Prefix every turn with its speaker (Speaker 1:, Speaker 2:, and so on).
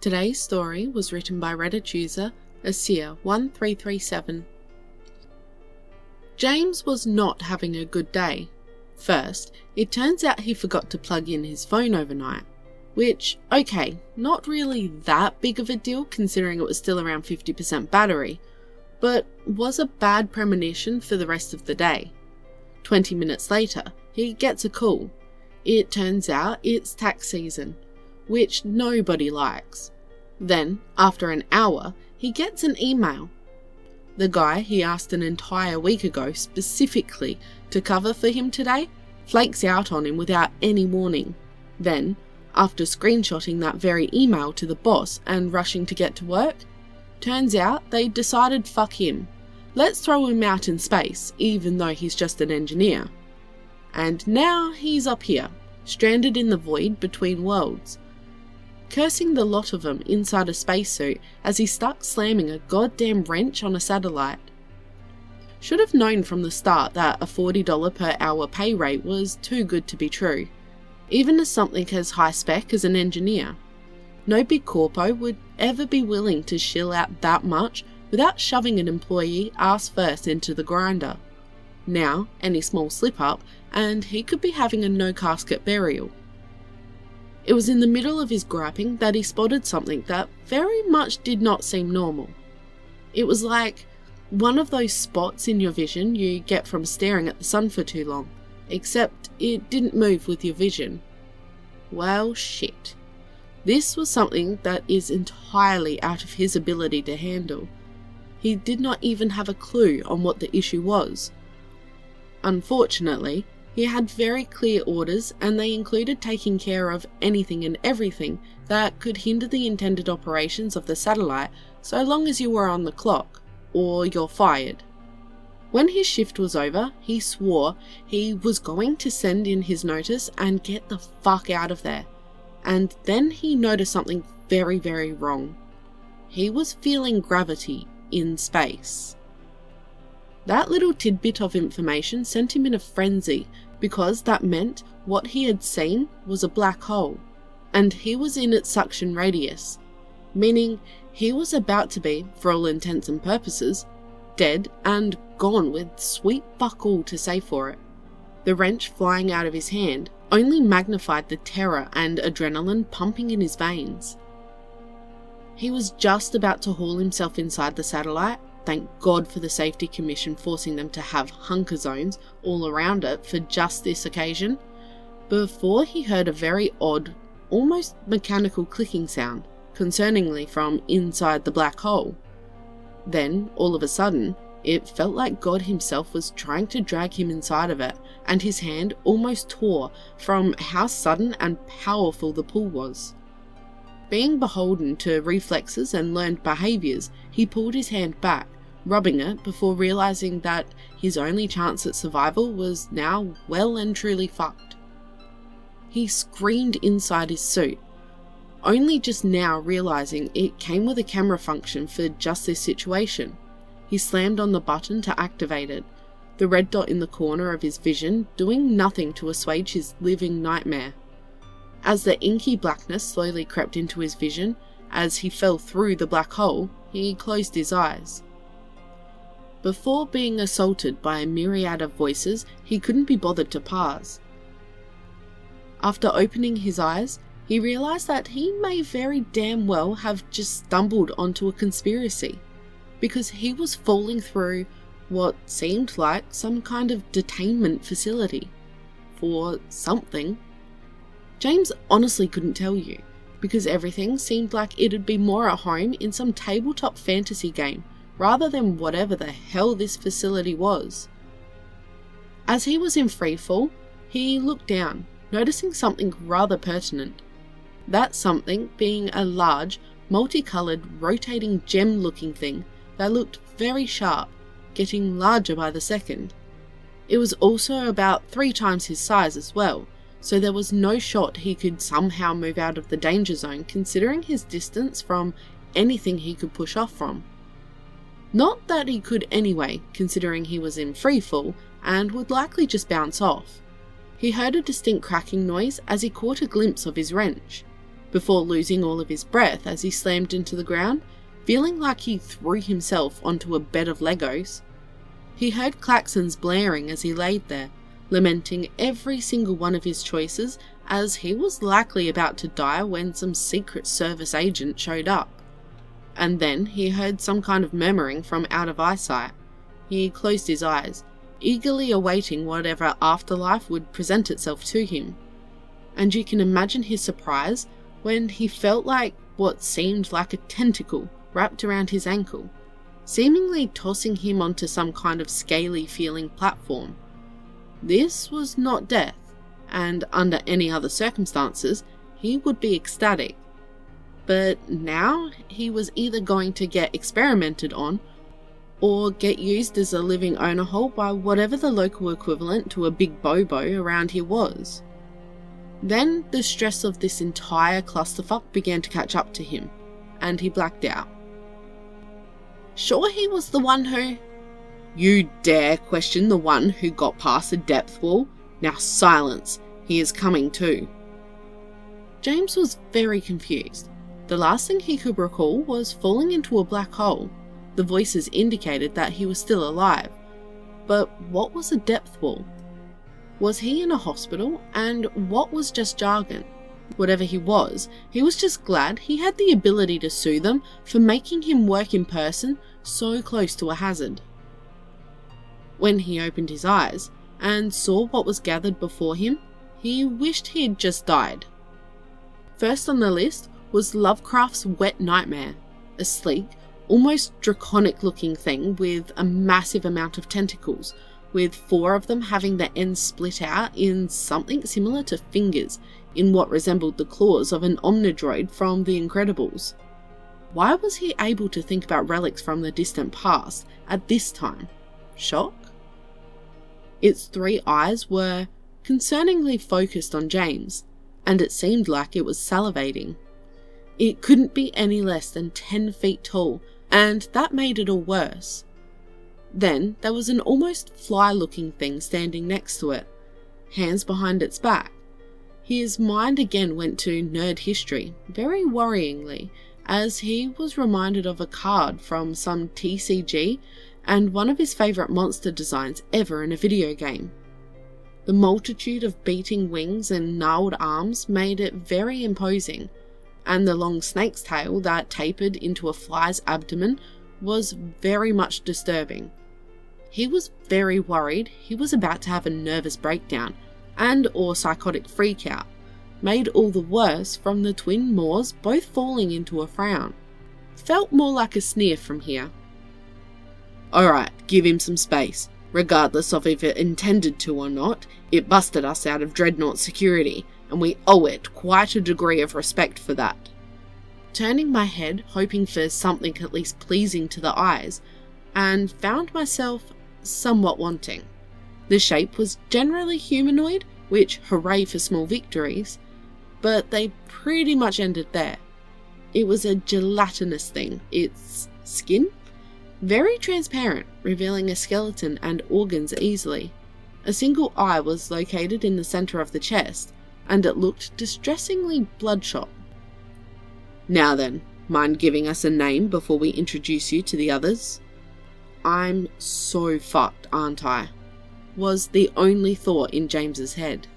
Speaker 1: Today's story was written by Reddit user Asia1337. James was not having a good day. First, it turns out he forgot to plug in his phone overnight, which, okay, not really that big of a deal considering it was still around 50% battery, but was a bad premonition for the rest of the day. 20 minutes later, he gets a call. It turns out it's tax season, which nobody likes. Then, after an hour, he gets an email. The guy he asked an entire week ago specifically to cover for him today flakes out on him without any warning. Then, after screenshotting that very email to the boss and rushing to get to work, turns out they decided fuck him. Let's throw him out in space, even though he's just an engineer. And now he's up here, stranded in the void between worlds, cursing the lot of them inside a spacesuit as he's stuck slamming a goddamn wrench on a satellite. Should have known from the start that a $40 per hour pay rate was too good to be true, even as something as high spec as an engineer. No big corpo would ever be willing to shill out that much without shoving an employee ass first into the grinder. Now, any small slip up, and he could be having a no casket burial. It was in the middle of his griping that he spotted something that very much did not seem normal. It was like one of those spots in your vision you get from staring at the sun for too long, except it didn't move with your vision. Well, shit. This was something that is entirely out of his ability to handle. He did not even have a clue on what the issue was. Unfortunately, he had very clear orders, and they included taking care of anything and everything that could hinder the intended operations of the satellite so long as you were on the clock, or you're fired. When his shift was over, he swore he was going to send in his notice and get the fuck out of there. And then he noticed something very, very wrong. He was feeling gravity in space. That little tidbit of information sent him in a frenzy, because that meant what he had seen was a black hole, and he was in its suction radius, meaning he was about to be, for all intents and purposes, dead and gone with sweet fuck all to say for it. The wrench flying out of his hand only magnified the terror and adrenaline pumping in his veins. He was just about to haul himself inside the satellite, thank God for the Safety Commission forcing them to have hunker zones all around it for just this occasion, before he heard a very odd, almost mechanical clicking sound, concerningly from inside the black hole. Then, all of a sudden, it felt like God himself was trying to drag him inside of it, and his hand almost tore from how sudden and powerful the pull was. Being beholden to reflexes and learned behaviours, he pulled his hand back, rubbing it before realising that his only chance at survival was now well and truly fucked. He screamed inside his suit, only just now realising it came with a camera function for just this situation. He slammed on the button to activate it, the red dot in the corner of his vision doing nothing to assuage his living nightmare. As the inky blackness slowly crept into his vision, as he fell through the black hole, he closed his eyes. Before being assaulted by a myriad of voices he couldn't be bothered to parse. After opening his eyes, he realised that he may very damn well have just stumbled onto a conspiracy, because he was falling through what seemed like some kind of detainment facility. For something. James honestly couldn't tell you, because everything seemed like it'd be more at home in some tabletop fantasy game, rather than whatever the hell this facility was. As he was in freefall, he looked down, noticing something rather pertinent. That something being a large, multicoloured, rotating gem-looking thing that looked very sharp, getting larger by the second. It was also about 3 times his size as well, so there was no shot he could somehow move out of the danger zone considering his distance from anything he could push off from. Not that he could anyway, considering he was in freefall and would likely just bounce off. He heard a distinct cracking noise as he caught a glimpse of his wrench. before losing all of his breath as he slammed into the ground, feeling like he threw himself onto a bed of Legos. He heard klaxons blaring as he laid there, lamenting every single one of his choices, as he was likely about to die when some Secret Service agent showed up. And then he heard some kind of murmuring from out of eyesight. He closed his eyes, eagerly awaiting whatever afterlife would present itself to him. And you can imagine his surprise when he felt like what seemed like a tentacle wrapped around his ankle, seemingly tossing him onto some kind of scaly feeling platform. This was not death, and under any other circumstances, he would be ecstatic. But now he was either going to get experimented on, or get used as a living owner hole by whatever the local equivalent to a big bobo around here was. Then the stress of this entire clusterfuck began to catch up to him, and he blacked out. Sure he was the one who... You dare question the one who got past the depth wall? Now silence, he is coming too. James was very confused. The last thing he could recall was falling into a black hole. The voices indicated that he was still alive. But what was a depth wall? Was he in a hospital, and what was just jargon? Whatever he was just glad he had the ability to sue them for making him work in person so close to a hazard. When he opened his eyes and saw what was gathered before him, he wished he had just died. First on the list was Lovecraft's Wet Nightmare, a sleek, almost draconic looking thing with a massive amount of tentacles, with 4 of them having their ends split out in something similar to fingers in what resembled the claws of an omnidroid from The Incredibles. Why was he able to think about relics from the distant past at this time? Shock? Its 3 eyes were concerningly focused on James, and it seemed like it was salivating. It couldn't be any less than 10 feet tall, and that made it all worse. Then there was an almost fly-looking thing standing next to it, hands behind its back. His mind again went to nerd history, very worryingly, as he was reminded of a card from some TCG and one of his favourite monster designs ever in a video game. The multitude of beating wings and gnarled arms made it very imposing, and the long snake's tail that tapered into a fly's abdomen was very much disturbing. He was very worried he was about to have a nervous breakdown or psychotic freakout, made all the worse from the twin maws both falling into a frown. Felt more like a sneer from here. Alright, give him some space. Regardless of if it intended to or not, it busted us out of Dreadnought security, and we owe it quite a degree of respect for that. Turning my head, hoping for something at least pleasing to the eyes, and found myself somewhat wanting. The shape was generally humanoid, which hooray for small victories, but they pretty much ended there. It was a gelatinous thing, its skin very transparent, revealing a skeleton and organs easily. A single eye was located in the centre of the chest, and it looked distressingly bloodshot. Now then, mind giving us a name before we introduce you to the others? I'm so fucked, aren't I? Was the only thought in James's head.